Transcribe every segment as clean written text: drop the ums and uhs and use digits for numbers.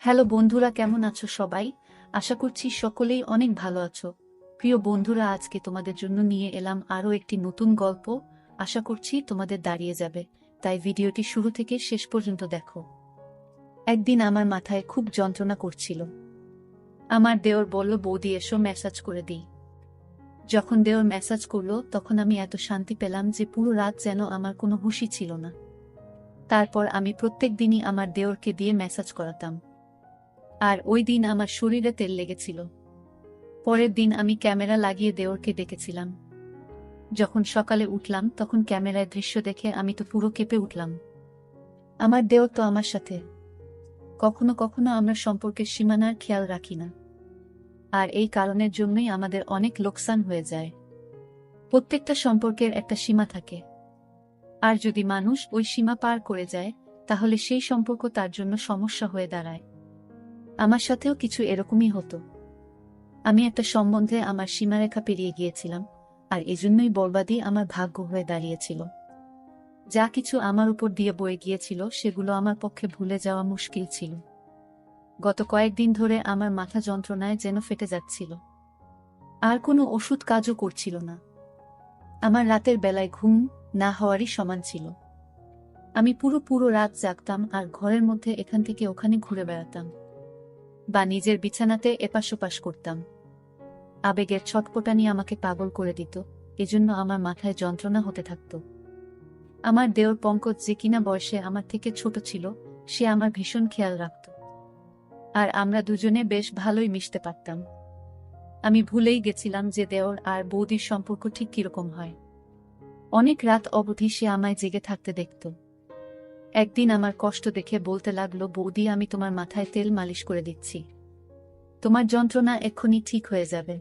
Hello বন্ধুরা, কেমন আছো সবাই? আশা করছি সকলেই অনেক ভালো আছো। প্রিয় বন্ধুরা, আজকে তোমাদের জন্য নিয়ে এলাম আরও একটি নতুন গল্প। আশা করছি তোমাদের দাঁড়িয়ে যাবে, তাই ভিডিওটি শুরু থেকে শেষ পর্যন্ত দেখো। একদিন আমার মাথায় খুব যন্ত্রণা করছিল। আমার দেওর বলল, বৌদি এসো ম্যাসাজ করে দিই। যখন দেওর ম্যাসাজ করলো তখন আমি এত শান্তি পেলাম যে পুরো রাত যেন আমার কোনো হুঁশই ছিল না। তারপর আমি প্রত্যেক দিনই আমার দেওরকে দিয়ে ম্যাসাজ করাতাম। আর ওই দিন আমার শরীরে তেল লেগেছিল। পরের দিন আমি ক্যামেরা লাগিয়ে দেওরকে ডেকেছিলাম। যখন সকালে উঠলাম তখন ক্যামেরায় দৃশ্য দেখে আমি তো পুরো কেঁপে উঠলাম। আমার দেওর তো আমার সাথে। কখনো কখনো আমরা সম্পর্কের সীমানার খেয়াল রাখি না, আর এই কারণের জন্যই আমাদের অনেক লোকসান হয়ে যায়। প্রত্যেকটা সম্পর্কের একটা সীমা থাকে, আর যদি মানুষ ওই সীমা পার করে যায় তাহলে সেই সম্পর্ক তার জন্য সমস্যা হয়ে দাঁড়ায়। আমার সাথেও কিছু এরকমই হতো। আমি একটা সম্বন্ধে আমার সীমারেখা পেরিয়ে গিয়েছিলাম, আর এজন্যই বরবাদই আমার ভাগ্য হয়ে দাঁড়িয়েছিল। যা কিছু আমার উপর দিয়ে বয়ে গিয়েছিল সেগুলো আমার পক্ষে ভুলে যাওয়া মুশকিল ছিল। গত কয়েকদিন ধরে আমার মাথা যন্ত্রণায় যেন ফেটে যাচ্ছিল, আর কোনো ওষুধ কাজও করছিল না। আমার রাতের বেলায় ঘুম না হওয়ারই সমান ছিল। আমি পুরো পুরো রাত জাগতাম আর ঘরের মধ্যে এখান থেকে ওখানে ঘুরে বেড়াতাম, বা নিজের বিছানাতে এপাশ ওপাশ করতাম। আবেগের ছটপটানি আমাকে পাগল করে দিত, এজন্য আমার মাথায় যন্ত্রণা হতে থাকত। আমার দেওর পঙ্কজ, যে কিনা বয়সে আমার থেকে ছোট ছিল, সে আমার ভীষণ খেয়াল রাখত, আর আমরা দুজনে বেশ ভালোই মিশতে পারতাম। আমি ভুলেই গেছিলাম যে দেওর আর বৌদির সম্পর্ক ঠিক কিরকম হয়। অনেক রাত অবধি সে আমায় জেগে থাকতে দেখত। একদিন আমার কষ্ট দেখে বলতে লাগলো, বৌদি আমি তোমার মাথায় তেল মালিশ করে দিচ্ছি, তোমার যন্ত্রণা এক্ষুনি ঠিক হয়ে যাবে।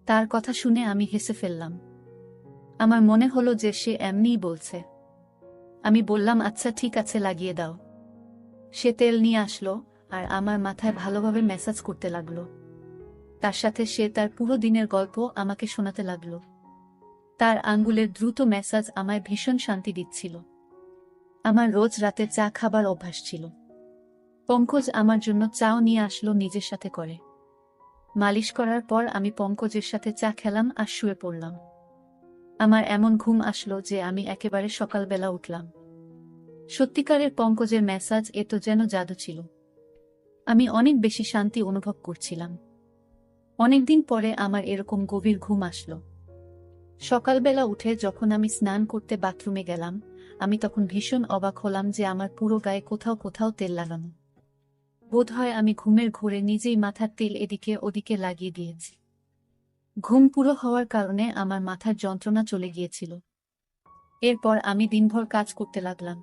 তার কথা শুনে আমি হেসে ফেললাম। আমার মনে হলো যে সে এমনিই বলছে। আমি বললাম, আচ্ছা ঠিক আছে, লাগিয়ে দাও। সে তেল নিয়ে আসলো আর আমার মাথায় ভালোভাবে ম্যাসাজ করতে লাগলো। তার সাথে সে তার পুরো দিনের গল্প আমাকে শোনাতে লাগলো। তার আঙ্গুলের দ্রুত ম্যাসাজ আমায় ভীষণ শান্তি দিচ্ছিল। আমার রোজ রাতে চা খাবার অভ্যাস ছিল। পঙ্কজ আমার জন্য চাও নিয়ে আসলো নিজের সাথে করে। মালিশ করার পর আমি পঙ্কজের সাথে চা খেলাম আর শুয়ে পড়লাম। আমার এমন ঘুম আসলো যে আমি একেবারে সকালবেলা উঠলাম। সত্যিকারের পঙ্কজের ম্যাসাজ এ তো যেন জাদু ছিল। আমি অনেক বেশি শান্তি অনুভব করছিলাম। অনেকদিন পরে আমার এরকম গভীর ঘুম আসলো। সকালবেলা উঠে যখন আমি স্নান করতে বাথরুমে গেলাম, আমি তখন ভীষণ অবাক হলাম যে আমার পুরো গায়ে কোথাও কোথাও তেল লাগানো। বোধহয় আমি ঘুমের ঘোরে নিজেই মাথার তেল এদিকে ওদিকে লাগিয়ে দিয়েছি। ঘুম পুরো হওয়ার কারণে আমার মাথার যন্ত্রণা চলে গিয়েছিল। এরপর আমি দিনভর কাজ করতে লাগলাম।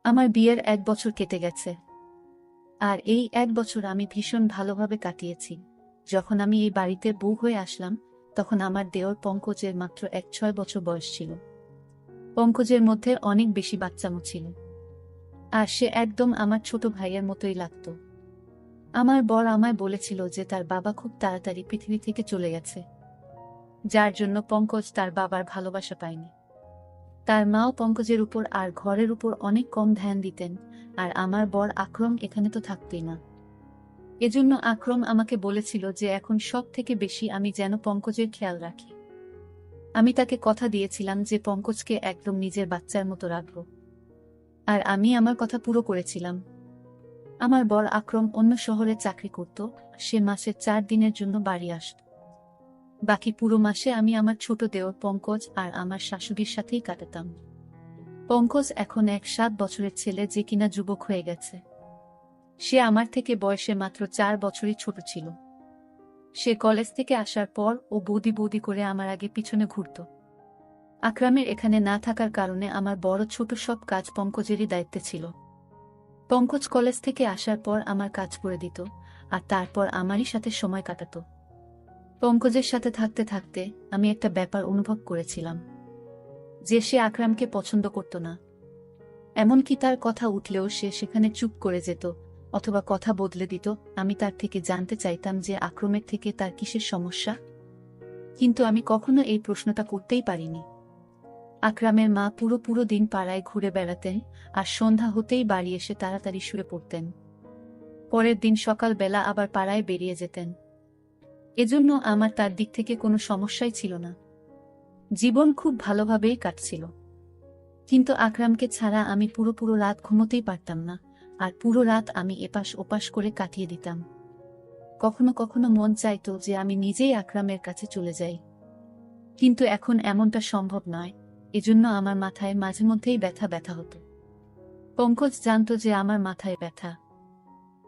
আমার বিয়ের 1 বছর কেটে গেছে, আর এই 1 বছর আমি ভীষণ ভালোভাবে কাটিয়েছি। যখন আমি এই বাড়িতে বউ হয়ে আসলাম তখন আমার দেওর পঙ্কজের মাত্র 6 বছর বয়স ছিল। পঙ্কজের মধ্যে অনেক বেশি বাচ্চামো ছিল, আর সে একদম আমার ছোট ভাইয়ের মতোই লাগত। আমার বর আমায় বলেছিল যে তার বাবা খুব তাড়াতাড়ি পৃথিবী থেকে চলে গেছে, যার জন্য পঙ্কজ তার বাবার ভালোবাসা পায়নি। তার মাও পঙ্কজের উপর আর ঘরের উপর অনেক কম ধ্যান দিতেন, আর আমার বর আকরম এখানে তো থাকতই না। এজন্য আকরম আমাকে বলেছিল যে এখন সব থেকে বেশি আমি যেন পঙ্কজের খেয়াল রাখি। আমি তাকে কথা দিয়েছিলাম যে পঙ্কজকে একদম নিজের বাচ্চার মতো রাখব, আর আমি আমার কথা পুরো করেছিলাম। আমার বর আকরম অন্য শহরে চাকরি করত। সে মাসে 4 দিনের জন্য বাড়ি আসত। বাকি পুরো মাসে আমি আমার ছোট দেওর পঙ্কজ আর আমার শাশুড়ির সাথেই কাটাতাম। পঙ্কজ এখন 7 বছরের ছেলে, যে কিনা যুবক হয়ে গেছে। সে আমার থেকে বয়সে মাত্র 4 বছরই ছোট ছিল। সে কলেজ থেকে আসার পর ও বৌদি বৌদি করে আমার আগে পিছনে ঘুরত। আকরামের এখানে না থাকার কারণে আমার বড় ছোট সব কাজ পঙ্কজেরই দায়িত্বে ছিল। পঙ্কজ কলেজ থেকে আসার পর আমার কাজ করে দিত, আর তারপর আমারই সাথে সময় কাটাত। পঙ্কজের সাথে থাকতে থাকতে আমি একটা ব্যাপার অনুভব করেছিলাম, যে সে আকরামকে পছন্দ করত না। এমনকি তার কথা উঠলেও সে সেখানে চুপ করে যেত, অথবা কথা বদলে দিত। আমি তার থেকে জানতে চাইতাম যে আকরমের থেকে তার কিসের সমস্যা, কিন্তু আমি কখনো এই প্রশ্নটা করতেই পারিনি। আকরামের মা পুরো পুরো দিন পাড়ায় ঘুরে বেড়াতেন, আর সন্ধ্যা হতেই বাড়ি এসে তাড়াতাড়ি শুয়ে পড়তেন। পরের দিন সকালবেলা আবার পাড়ায় বেরিয়ে যেতেন। এজন্য আমার তার দিক থেকে কোনো সমস্যাই ছিল না। জীবন খুব ভালোভাবেই কাটছিল। কিন্তু আকরামকে ছাড়া আমি পুরো রাত ঘুমোতেই পারতাম না, আর পুরো রাত আমি এপাশ ওপাশ করে কাটিয়ে দিতাম। কখনো কখনো মন চাইতো যে আমি নিজেই আকরামের কাছে চলে যাই, কিন্তু এখন এমনটা সম্ভব নয়। এজন্য আমার মাথায় মাঝে মধ্যেই ব্যথা ব্যথা হতো। পঙ্কজ জানতো যে আমার মাথায় ব্যথা,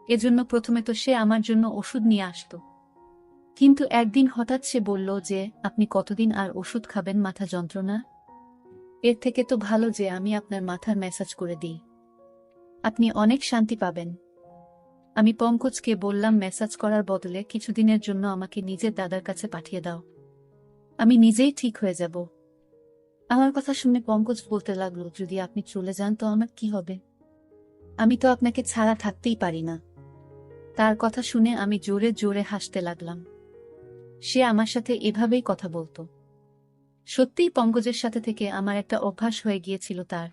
এজন্য প্রথমে তো সে আমার জন্য ওষুধ নিয়ে আসতো। কিন্তু একদিন হঠাৎ সে বলল যে, আপনি কতদিন আর ওষুধ খাবেন মাথা যন্ত্রণা? এর থেকে তো ভালো যে আমি আপনার মাথার ম্যাসাজ করে দিই, আপনি অনেক শান্তি পাবেন। আমি পঙ্কজকে বললাম, ম্যাসাজ করার বদলে কিছুদিনের জন্য আমাকে নিজের দাদার কাছে পাঠিয়ে দাও, আমি নিজেই ঠিক হয়ে যাব। আমার কথা শুনে পঙ্কজ বলতে লাগলো, যদি আপনি চলে যান তো আমার কি হবে? আমি তো আপনাকে ছাড়া থাকতেই পারি না। তার কথা শুনে আমি জোরে জোরে হাসতে লাগলাম। সে আমার সাথে এভাবেই কথা বলতো। সত্যিই পঙ্কজের সাথে থেকে আমার একটা অভ্যাস হয়ে গিয়েছিল তার।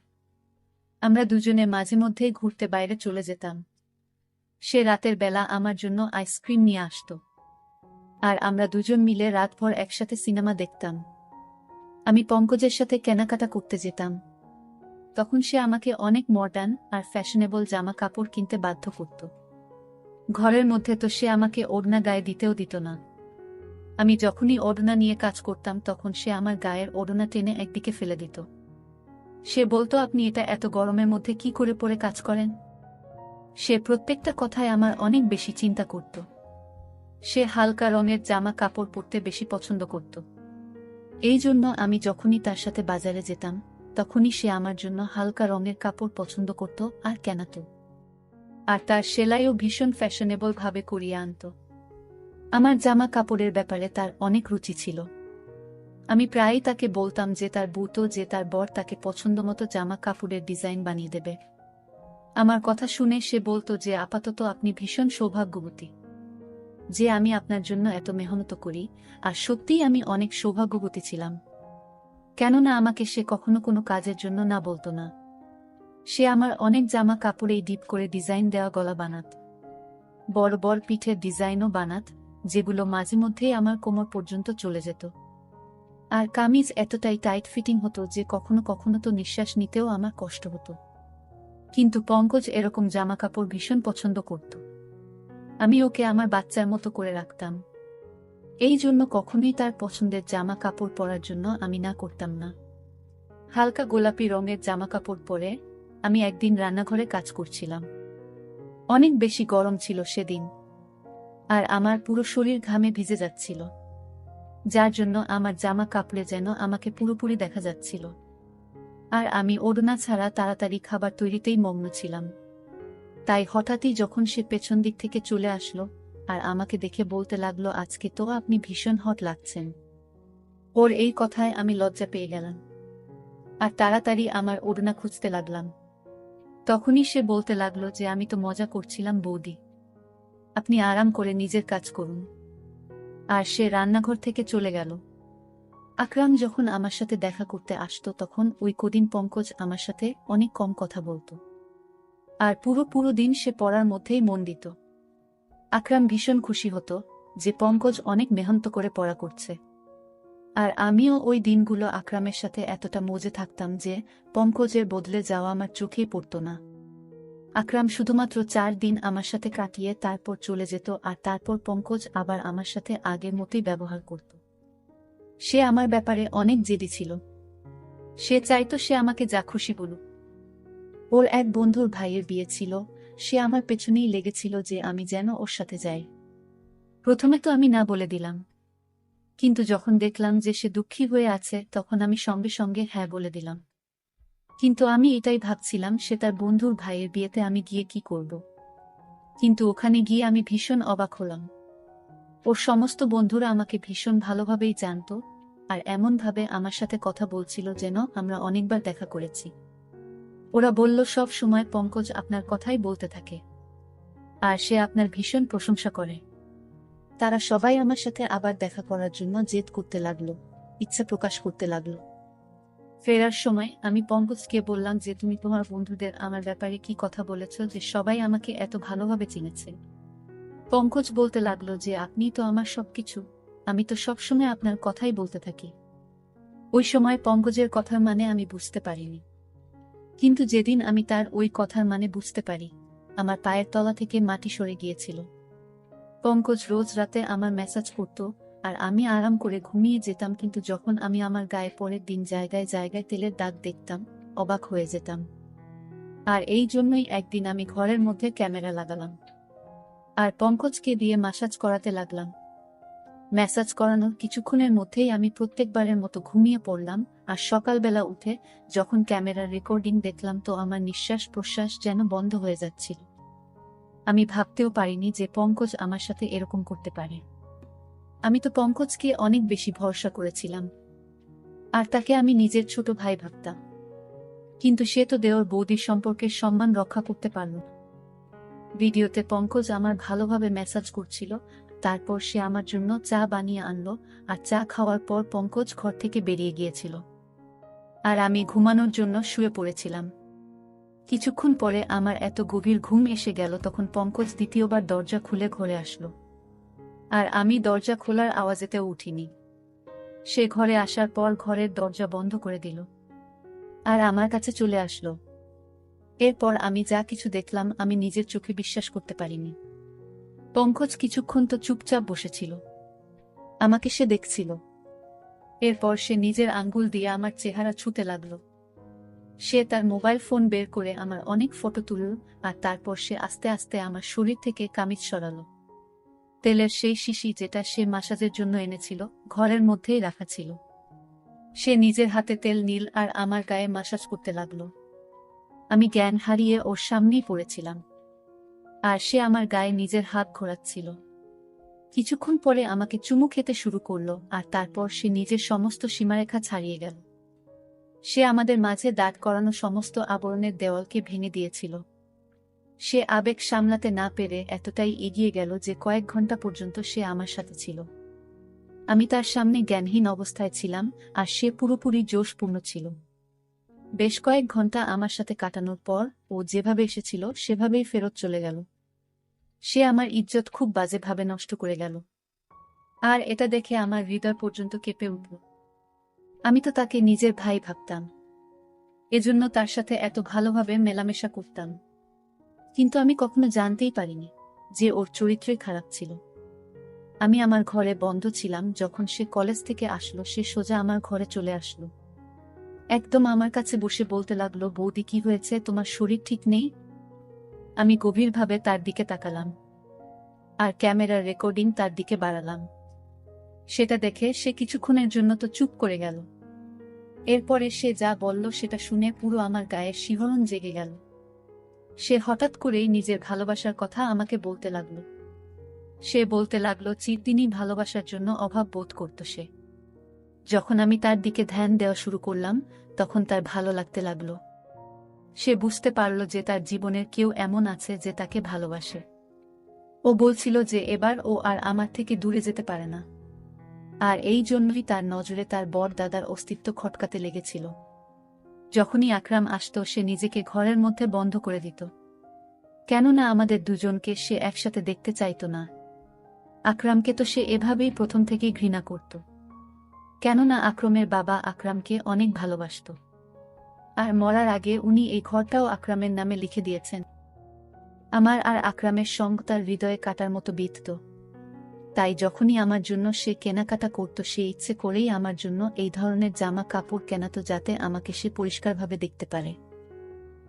আমরা দুজনে মাঝে মধ্যে ঘুরতে বাইরে চলে যেতাম। সে রাতের বেলা আমার জন্য আইসক্রিম নিয়ে আসতো, আর আমরা দুজন মিলে রাতভর একসাথে সিনেমা দেখতাম। আমি পঙ্কজের সাথে কেনাকাটা করতে যেতাম। তখন সে আমাকে অনেক মডার্ন আর ফ্যাশনেবল জামা কাপড় কিনতে বাধ্য করত। ঘরের মধ্যে তো সে আমাকে ওড়না গায়ে দিতেও দিত না। আমি যখনই ওড়না নিয়ে কাজ করতাম তখন সে আমার গায়ের ওড়না টেনে একদিকে ফেলে দিত। সে বলতো, আপনি এটা এত গরমের মধ্যে কি করে পরে কাজ করেন? সে প্রত্যেকটা কথায় আমার অনেক বেশি চিন্তা করত। সে হালকা রঙের জামা কাপড় পরতে বেশি পছন্দ করত। এই জন্য আমি যখনই তার সাথে বাজারে যেতাম তখনই সে আমার জন্য হালকা রঙের কাপড় পছন্দ করত আর কেনাত। আর তার সেলাইও ভীষণ ফ্যাশনেবল ভাবে করিয়ে আনত। আমার জামা কাপড়ের ব্যাপারে তার অনেক রুচি ছিল। আমি প্রায়ই তাকে বলতাম যে তার বউতো যে তার বর তাকে পছন্দমতো জামা কাপড়ের ডিজাইন বানিয়ে দেবে। আমার কথা শুনে সে বলতো যে, আপাতত আপনি ভীষণ সৌভাগ্যবতী যে আমি আপনার জন্য এত মেহনত করি। আর সত্যিই আমি অনেক সৌভাগ্যবতী ছিলাম, কেননা আমাকে সে কখনো কোনো কাজের জন্য না বলতো না। সে আমার অনেক জামা কাপড়েই ডিপ করে ডিজাইন দেওয়া গলা বানাত, বড় বড় পিঠের ডিজাইনও বানাত, যেগুলো মাঝে মধ্যেই আমার কোমর পর্যন্ত চলে যেত। আর কামিজ এতটাই টাইট ফিটিং হতো যে কখনো কখনো তো নিঃশ্বাস নিতেও আমার কষ্ট হতো। কিন্তু পঙ্কজ এরকম জামা কাপড় ভীষণ পছন্দ করত। আমি ওকে আমার বাচ্চার মতো করে রাখতাম। এই জন্য কখনোই তার পছন্দের জামা কাপড় পরার জন্য আমি না করতাম না। হালকা গোলাপি রঙের জামা কাপড় পরে আমি একদিন রান্নাঘরে কাজ করছিলাম। অনেক বেশি গরম ছিল সেদিন, আর আমার পুরো শরীর ঘামে ভিজে যাচ্ছিল, যার জন্য আমার জামা কাপড়ে যেন আমাকে পুরোপুরি দেখা যাচ্ছিল। আর আমি ওড়না ছাড়া তাড়াতাড়ি খাবার তৈরিতেই মগ্ন ছিলাম। তাই হঠাৎই যখন সে পেছন দিক থেকে চলে আসলো আর আমাকে দেখে বলতে লাগলো, আজকে তো আপনি ভীষণ হট লাগছেন। ওর এই কথায় আমি লজ্জা পেয়ে গেলাম আর তাড়াতাড়ি আমার ওড়না খুঁজতে লাগলাম। তখনই সে বলতে লাগলো যে, আমি তো মজা করছিলাম বৌদি, আপনি আরাম করে নিজের কাজ করুন। আর সে রান্নাঘর থেকে চলে গেল। আকরাম যখন আমার সাথে দেখা করতে আসতো তখন ওই কদিন পঙ্কজ আমার সাথে অনেক কম কথা বলতো, আর পুরো দিন সে পড়ার মধ্যেই মন দিত। আকরাম ভীষণ খুশি হতো যে পঙ্কজ অনেক মেহনত করে পড়া করছে। আর আমিও ওই দিনগুলো আকরামের সাথে এতটা মজে থাকতাম যে পঙ্কজের বদলে যাওয়া আমার চোখেই পড়তো না। আকরাম শুধুমাত্র 4 দিন আমার সাথে কাটিয়ে তারপর চলে যেত, আর তারপর পঙ্কজ আবার আমার সাথে আগের মতোই ব্যবহার করত। সে আমার ব্যাপারে অনেক জেদি ছিল। সে চাইতো সে আমাকে যা খুশি বলুক। ওর এক বন্ধুর ভাইয়ের বিয়ে ছিল, সে আমার পেছনেই লেগেছিল যে আমি যেন ওর সাথে যাই। প্রথমে তো আমি না বলে দিলাম, কিন্তু যখন দেখলাম যে সে দুঃখী হয়ে আছে তখন আমি সঙ্গে সঙ্গে হ্যাঁ বলে দিলাম। কিন্তু আমি এটাই ভাবছিলাম, সে তার বন্ধুর ভাইয়ের বিয়েতে আমি গিয়ে কি করব। কিন্তু ওখানে গিয়ে আমি ভীষণ অবাক হলাম। ওর সমস্ত বন্ধুরা আমাকে ভীষণ ভালোভাবেই জানত, আর এমনভাবে আমার সাথে কথা বলছিল যেন আমরা অনেকবার দেখা করেছি। ওরা বলল, সব সময় পঙ্কজ আপনার কথাই বলতে থাকে, আর সে আপনার ভীষণ প্রশংসা করে। তারা সবাই আমার সাথে আবার দেখা করার জন্য জেদ করতে লাগলো, ইচ্ছা প্রকাশ করতে লাগলো। ফেরার সময় আমি পঙ্কজকে বললাম যে তুমি তোমার বন্ধুদের আমার ব্যাপারে কি কথা বলেছ যে সবাই আমাকে এত ভালোভাবে চিনেছে। পঙ্কজ বলতে লাগলো যে আপনি তো আমার সবকিছু, আমি তো সবসময় আপনার কথাই বলতে থাকি। ওই সময় পঙ্কজের কথার মানে আমি বুঝতে পারিনি, কিন্তু যেদিন আমি তার ওই কথার মানে বুঝতে পারি, আমার পায়ের তলা থেকে মাটি সরে গিয়েছিল। পঙ্কজ রোজ রাতে আমার মেসেজ করত, আর আমি আরাম করে ঘুমিয়ে যেতাম, কিন্তু যখন আমি আমার গায়ে পরের দিন জায়গায় জায়গায় তেলের দাগ দেখতাম, অবাক হয়ে যেতাম। আর এই জন্যই একদিন আমি ঘরের মধ্যে ক্যামেরা লাগালাম আর পঙ্কজকে দিয়ে মাসাজ করাতে লাগলাম। ম্যাসাজ করানোর কিছুক্ষণের মধ্যেই আমি প্রত্যেকবারের মতো ঘুমিয়ে পড়লাম, আর সকালবেলা উঠে যখন ক্যামেরার রেকর্ডিং দেখলাম তো আমার নিঃশ্বাস প্রশ্বাস যেন বন্ধ হয়ে যাচ্ছিল। আমি ভাবতেও পারিনি যে পঙ্কজ আমার সাথে এরকম করতে পারে। আমি তো পঙ্কজকে অনেক বেশি ভরসা করেছিলাম, আর তাকে আমি নিজের ছোট ভাই ভাবতাম, কিন্তু সে তো দেওর বৌদির সম্পর্কের সম্মান রক্ষা করতে পারল না। ভিডিওতে পঙ্কজ আমার ভালোভাবে মেসাজ করছিল, তারপর সে আমার জন্য চা বানিয়ে আনলো, আর চা খাওয়ার পর পঙ্কজ ঘর থেকে বেরিয়ে গিয়েছিল, আর আমি ঘুমানোর জন্য শুয়ে পড়েছিলাম। কিছুক্ষণ পরে আমার এত গভীর ঘুম এসে গেল, তখন পঙ্কজ দ্বিতীয়বার দরজা খুলে ঘরে আসলো, আর আমি দরজা খোলার আওয়াজেতেও উঠিনি। সে ঘরে আসার পর ঘরের দরজা বন্ধ করে দিল, আর আমার কাছে চলে আসলো। এরপর আমি যা কিছু দেখলাম আমি নিজের চোখে বিশ্বাস করতে পারিনি। পঙ্কজ কিছুক্ষণ তো চুপচাপ বসেছিল, আমাকে সে দেখছিল। এরপর সে নিজের আঙ্গুল দিয়ে আমার চেহারা ছুঁতে লাগলো। সে তার মোবাইল ফোন বের করে আমার অনেক ফটো তুলল, আর তারপর সে আস্তে আস্তে আমার শরীর থেকে কামিজ সরালো। তেলের সেই শিশি যেটা সে মাসাজের জন্য এনেছিল ঘরের মধ্যেই রাখা ছিল। সে নিজের হাতে তেল নীল আর আমার গায়ে মাসাজ করতে লাগলো। আমি জ্ঞান হারিয়ে ওর সামনেই পড়েছিলাম, আর সে আমার গায়ে নিজের হাত ঘোরাচ্ছিল। কিছুক্ষণ পরে আমাকে চুমু খেতে শুরু করলো, আর তারপর সে নিজের সমস্ত সীমারেখা ছাড়িয়ে গেল। সে আমাদের মাঝে দাঁড় করানো সমস্ত আবরণের দেওয়ালকে ভেঙে দিয়েছিল। সে আবেগ সামলাতে না পেরে এতটাই এগিয়ে গেল যে কয়েক ঘন্টা পর্যন্ত সে আমার সাথে ছিল। আমি তার সামনে জ্ঞানহীন অবস্থায় ছিলাম, আর সে পুরোপুরি জোশপূর্ণ ছিল। বেশ কয়েক ঘন্টা আমার সাথে কাটানোর পর ও যেভাবে এসেছিল সেভাবেই ফেরত চলে গেল। সে আমার ইজ্জত খুব বাজেভাবে নষ্ট করে গেল, আর এটা দেখে আমার হৃদয় পর্যন্ত কেঁপে উঠল। আমি তো তাকে নিজের ভাই ভাবতাম, এজন্য তার সাথে এত ভালোভাবে মেলামেশা করতাম, কিন্তু আমি কখনো জানতেই পারিনি যে ওর চরিত্রই খারাপ ছিল। আমি আমার ঘরে বন্ধ ছিলাম, যখন সে কলেজ থেকে আসলো সে সোজা আমার ঘরে চলে আসলো। একদম আমার কাছে বসে বলতে লাগলো, বৌদি কি হয়েছে, তোমার শরীর ঠিক নেই? আমি গভীরভাবে তার দিকে তাকালাম, আর ক্যামেরার রেকর্ডিং তার দিকে বাড়ালাম। সেটা দেখে সে কিছুক্ষণের জন্য তো চুপ করে গেল। এরপরে সে যা বলল সেটা শুনে পুরো আমার গায়ে শিহরণ জেগে গেল। সে হঠাৎ করেই নিজের ভালোবাসার কথা আমাকে বলতে লাগলো। সে বলতে লাগলো চিরদিনই ভালোবাসার জন্য অভাব বোধ করত সে। যখন আমি তার দিকে ধ্যান দেওয়া শুরু করলাম তখন তার ভালো লাগতে লাগলো। সে বুঝতে পারল যে তার জীবনের কেউ এমন আছে যে তাকে ভালোবাসে। ও বলছিল যে এবার ও আর আমার থেকে দূরে যেতে পারে না, আর এই জন্যই তার নজরে তার বড় দাদার অস্তিত্ব খটকাতে লেগেছিল। যখনই আকরাম আসত সে নিজেকে ঘরের মধ্যে বন্ধ করে দিত, কেননা আমাদের দুজনকে সে একসাথে দেখতে চাইত না। আকরামকে তো সে এভাবেই প্রথম থেকেই ঘৃণা করত, কেননা আকরামের বাবা আকরামকে অনেক ভালোবাসত, আর মরার আগে উনি এই ঘরটাও আকরামের নামে লিখে দিয়েছেন। আমার আর আকরামের সঙ্গ তার হৃদয়ে কাটার মতো বিঁধত। তাই যখনই আমার জন্য সে কেনাকাটা করত সে ইচ্ছে করেই আমার জন্য এই ধরনের জামা কাপড় কেনাত, যাতে আমাকে সে পরিষ্কারভাবে দেখতে পারে।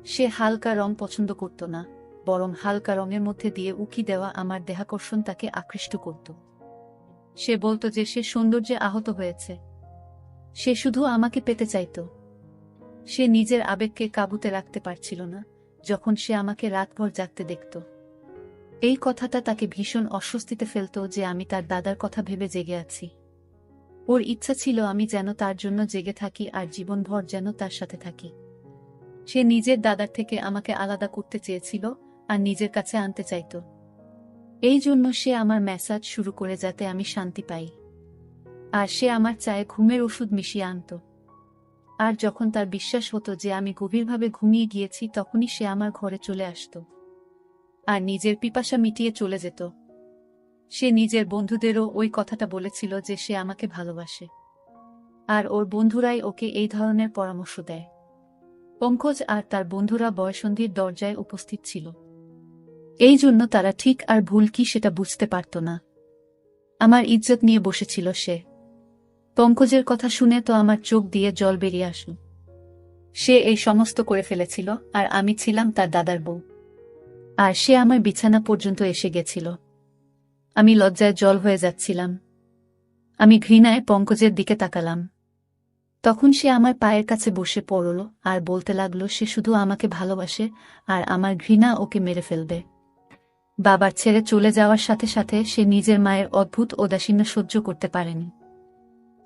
সে হালকা রং পছন্দ করত না, বরং হালকা রঙের মধ্যে দিয়ে উকি দেওয়া আমার দেহাকর্ষণ তাকে আকৃষ্ট করত। সে বলতো যে সে সৌন্দর্যে আহত হয়েছে, সে শুধু আমাকে পেতে চাইত। সে নিজের আবেগকে কাবুতে রাখতে পারছিল না যখন সে আমাকে রাতভর জাগতে দেখত। এই কথাটা তাকে ভীষণ অস্বস্তিতে ফেলত যে আমি তার দাদার কথা ভেবে জেগে আছি। ওর ইচ্ছা ছিল আমি যেন তার জন্য জেগে থাকি আর জীবনভর যেন তার সাথে থাকি। সে নিজের দাদার থেকে আমাকে আলাদা করতে চেয়েছিল আর নিজের কাছে আনতে চাইত। এই জন্য সে আমার ম্যাসাজ শুরু করে যাতে আমি শান্তি পাই, আর সে আমার চায়ে ঘুমের ওষুধ মিশিয়ে আনত। আর যখন তার বিশ্বাস হতো যে আমি গভীরভাবে ঘুমিয়ে গিয়েছি তখনই সে আমার ঘরে চলে আসত আর নিজের পিপাসা মিটিয়ে চলে যেত। সে নিজের বন্ধুদেরও ওই কথাটা বলেছিল যে সে আমাকে ভালোবাসে, আর ওর বন্ধুরাই ওকে এই ধরনের পরামর্শ দেয়। পঙ্কজ আর তার বন্ধুরা বয়ঃসন্ধির দরজায় উপস্থিত ছিল, এই জন্য তারা ঠিক আর ভুল কি সেটা বুঝতে পারত না। আমার ইজ্জত নিয়ে বসেছিল সে। পঙ্কজের কথা শুনে তো আমার চোখ দিয়ে জল বেরিয়ে আসল। সে এই সমস্ত করে ফেলেছিল আর আমি ছিলাম তার দাদার বউ, আর সে আমার বিছানা পর্যন্ত এসে গেছিল। আমি লজ্জায় জল হয়ে যাচ্ছিলাম। আমি ঘৃণায় পঙ্কজের দিকে তাকালাম। তখন সে আমার পায়ের কাছে বসে পড়ল আর বলতে লাগলো সে শুধু আমাকে ভালোবাসে আর আমার ঘৃণা ওকে মেরে ফেলবে। বাবার ছেড়ে চলে যাওয়ার সাথে সাথে সে নিজের মায়ের অদ্ভুত ঔদাসীন্য সহ্য করতে পারেনি।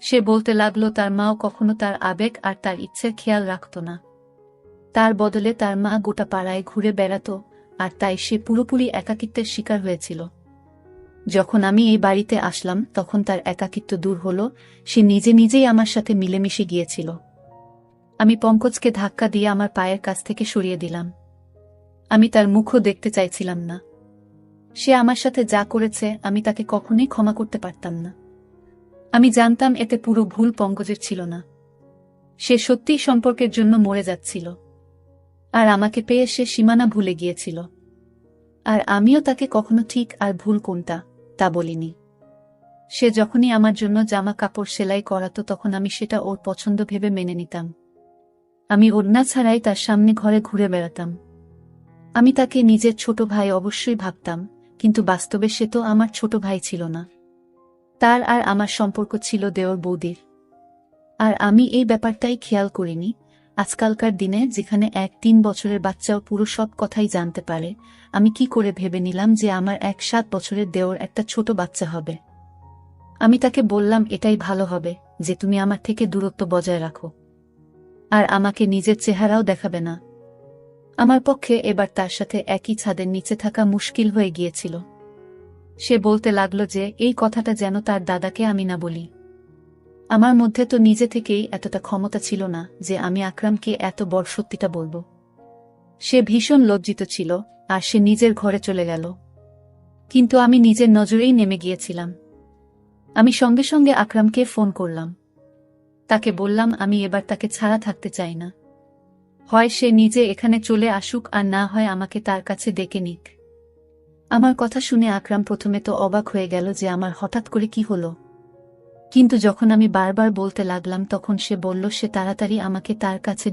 সে বলতে লাগলো তার মাও কখনো তার আবেগ আর তার ইচ্ছের খেয়াল রাখত না। তার বদলে তার মা গোটা পাড়ায় ঘুরে বেড়াত, আর তাই সে পুরোপুরি একাকিত্বের শিকার হয়েছিল। যখন আমি এই বাড়িতে আসলাম তখন তার একাকিত্ব দূর হল, সে নিজে নিজেই আমার সাথে মিলেমিশে গিয়েছিল। আমি পঙ্কজকে ধাক্কা দিয়ে আমার পায়ের কাছ থেকে সরিয়ে দিলাম। আমি তার মুখও দেখতে চাইছিলাম না। সে আমার সাথে যা করেছে আমি তাকে কখনোই ক্ষমা করতে পারতাম না। আমি জানতাম এতে পুরো ভুল পঙ্কজের ছিল না। সে সত্যিই সম্পর্কের জন্য মরে যাচ্ছিল, আর আমাকে পেয়ে সে সীমানা ভুলে গিয়েছিল। আর আমিও তাকে কখনো ঠিক আর ভুল কোনটা তা বলিনি। সে যখনই আমার জন্য জামা কাপড় সেলাই করাতো তখন আমি সেটা ওর পছন্দ ভেবে মেনে নিতাম। আমি ওড়না ছাড়াই তার সামনে ঘরে ঘুরে বেড়াতাম। আমি তাকে নিজের ছোট ভাই অবশ্যই ভাবতাম, কিন্তু বাস্তবে সে তো আমার ছোট ভাই ছিল না। তার আর আমার সম্পর্ক ছিল দেওর বৌদির। আর আমি এই ব্যাপারটাই খেয়াল করিনি। আজকালকার দিনে যেখানে 1-3 বছরের বাচ্চাও পুরো সব কথাই জানতে পারে, আমি কি করে ভেবে নিলাম যে আমার 1-7 বছরের দেওর একটা ছোট বাচ্চা হবে। আমি তাকে বললাম এটাই ভালো হবে যে তুমি আমার থেকে দূরত্ব বজায় রাখো, আর আমাকে নিজের চেহারাও দেখাবে না। আমার পক্ষে এবার তার সাথে একই ছাদের নিচে থাকা মুশকিল হয়ে গিয়েছিল। সে বলতে লাগলো যে এই কথাটা যেন তার দাদাকে আমি না বলি। আমার মধ্যে তো নিজে থেকেই এতটা ক্ষমতা ছিল না যে আমি আকরামকে এত বড় সত্যিটা বলবো। সে ভীষণ লজ্জিত ছিল আর সে নিজের ঘরে চলে গেল। কিন্তু আমি নিজের নজরেই নেমে গিয়েছিলাম। আমি সঙ্গে সঙ্গে আকরামকে ফোন করলাম। তাকে বললাম আমি এবার তাকে ছাড়া থাকতে চাই না। হয় সে নিজে এখানে চলে আসুক আর না হয় আমাকে তার কাছে ডেকে নিক। আমার কথা শুনে আকরাম প্রথমে তো অবাক হয়ে গেল যে আমার হঠাৎ করে কি হলো, কিন্তু যখন আমি বারবার বলতে লাগলাম তখন সে বলল সে তাড়াতাড়ি আমাকে তার কাছে